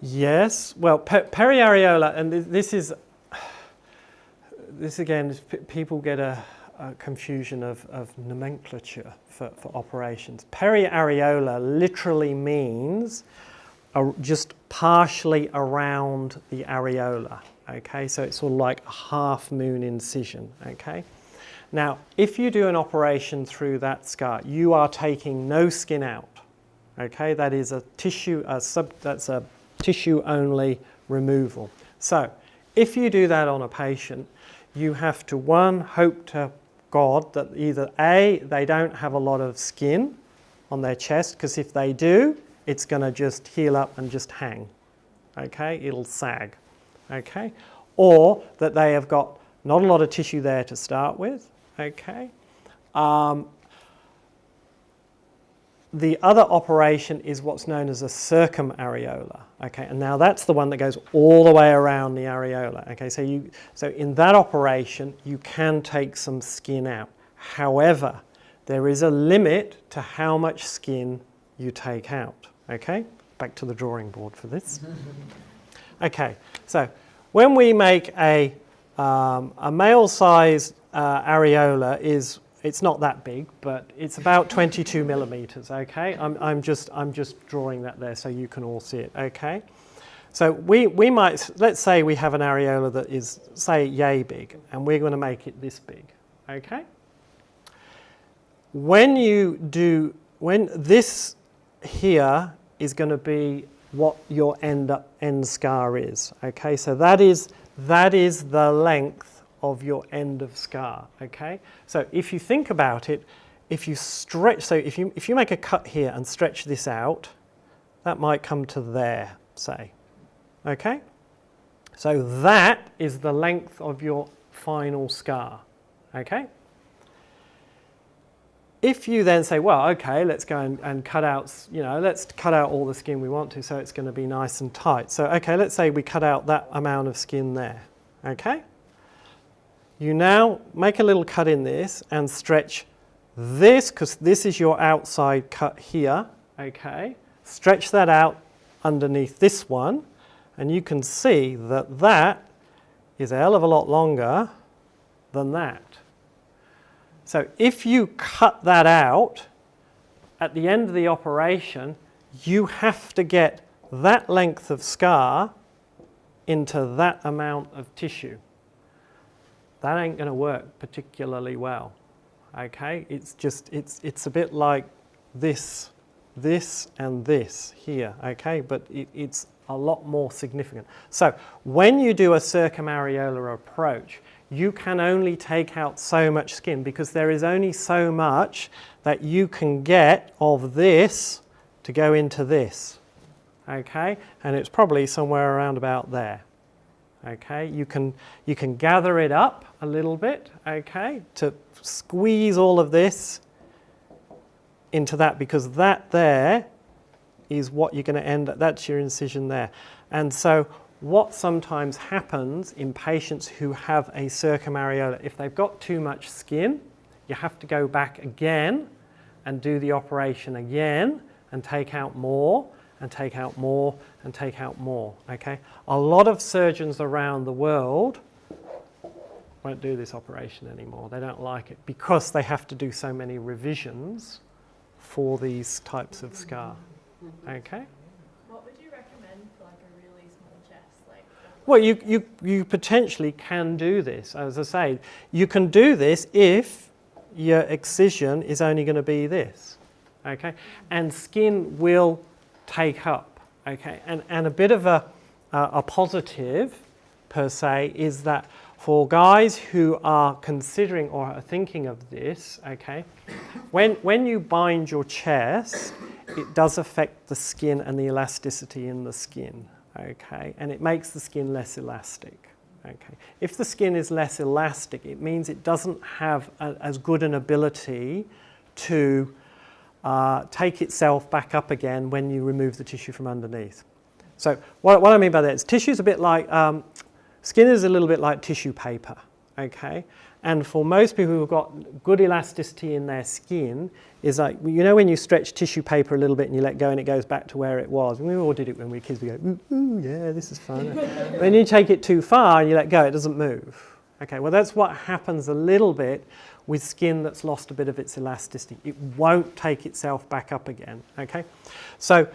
Yes, well, periareola, and this again, people get a confusion of nomenclature for operations. Periareola literally means just partially around the areola, okay? So it's sort of like a half moon incision, okay? Now, if you do an operation through that scar, you are taking no skin out, okay? That is a tissue, that's a tissue-only removal. So, if you do that on a patient, you have to, one, hope to God that either A, they don't have a lot of skin on their chest, because if they do, it's going to just heal up and just hang, okay? It'll sag, okay? Or that they have got not a lot of tissue there to start with, okay? The other operation is what's known as a circumareola, okay? And now that's the one that goes all the way around the areola, okay? So in that operation, you can take some skin out. However, there is a limit to how much skin you take out, okay? Back to the drawing board for this. Okay, so when we make a male-sized areola it's not that big, but it's about 22 millimeters, okay? I'm just drawing that there so you can all see it, okay? So we might, let's say we have an areola that is, say, yay big, and we're going to make it this big, okay? When this here is going to be what your end scar is, okay? So that is the length of your end of scar, okay? So if you think about it, if you stretch, so if you make a cut here and stretch this out, that might come to there, say, okay? So that is the length of your final scar, okay? If you then say, well, okay, let's go and cut out, let's cut out all the skin we want to, so it's going to be nice and tight. So, okay, let's say we cut out that amount of skin there, okay? You now make a little cut in this and stretch this, because this is your outside cut here, okay? Stretch that out underneath this one, and you can see that that is a hell of a lot longer than that. So if you cut that out, at the end of the operation, you have to get that length of scar into that amount of tissue. That ain't going to work particularly well, okay? It's just, it's a bit like this and this here, okay? But it's a lot more significant. So when you do a circumareolar approach, you can only take out so much skin because there is only so much that you can get of this to go into this, okay? And it's probably somewhere around about there. Okay, you can gather it up a little bit, okay, to squeeze all of this into that, because that there is what you're going to end up, that's your incision there. And so what sometimes happens in patients who have a circumareola, if they've got too much skin, you have to go back again and do the operation again and take out more and take out more and take out more, okay? A lot of surgeons around the world won't do this operation anymore. They don't like it because they have to do so many revisions for these types of scar, okay? What would you recommend for like a really small chest? Well, you potentially can do this. As I say, you can do this if your excision is only going to be this, okay? And skin will take up, okay? And a bit of a positive, per se, is that for guys who are considering or are thinking of this, okay, when you bind your chest, it does affect the skin and the elasticity in the skin, okay? And it makes the skin less elastic, okay? If the skin is less elastic, it means it doesn't have as good an ability to take itself back up again when you remove the tissue from underneath. So what I mean by that is tissue is a bit like, skin is a little bit like tissue paper, okay? And for most people who've got good elasticity in their skin, is like, you know when you stretch tissue paper a little bit and you let go and it goes back to where it was? We all did it when we were kids. We go, ooh, ooh, yeah, this is fun. When you take it too far and you let go, it doesn't move. Okay, well that's what happens a little bit with skin that's lost a bit of its elasticity. It won't take itself back up again, okay? So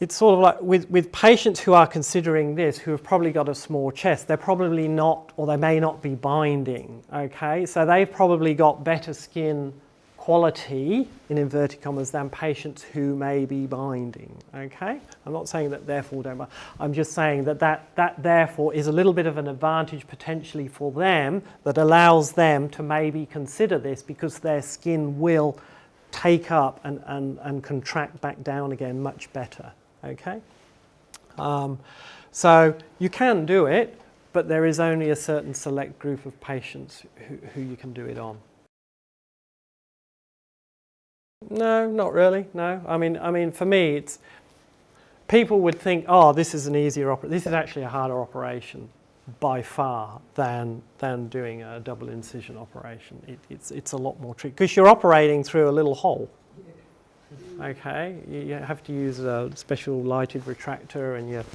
it's sort of like with patients who are considering this, who have probably got a small chest, they're probably not, or they may not be binding, okay? So they've probably got better skin quality, in inverted commas, than patients who may be binding, okay? I'm not saying that therefore don't bind. I'm just saying that therefore is a little bit of an advantage potentially for them that allows them to maybe consider this because their skin will take up and contract back down again much better, okay? So you can do it, but there is only a certain select group of patients who you can do it on. No, not really. No, I mean, for me, it's people would think, oh, this is an easier operation. This is actually a harder operation by far than doing a double incision operation. It's a lot more tricky because you're operating through a little hole. Okay, you have to use a special lighted retractor, and you're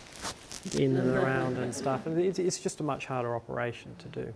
in and around and stuff. And it's just a much harder operation to do.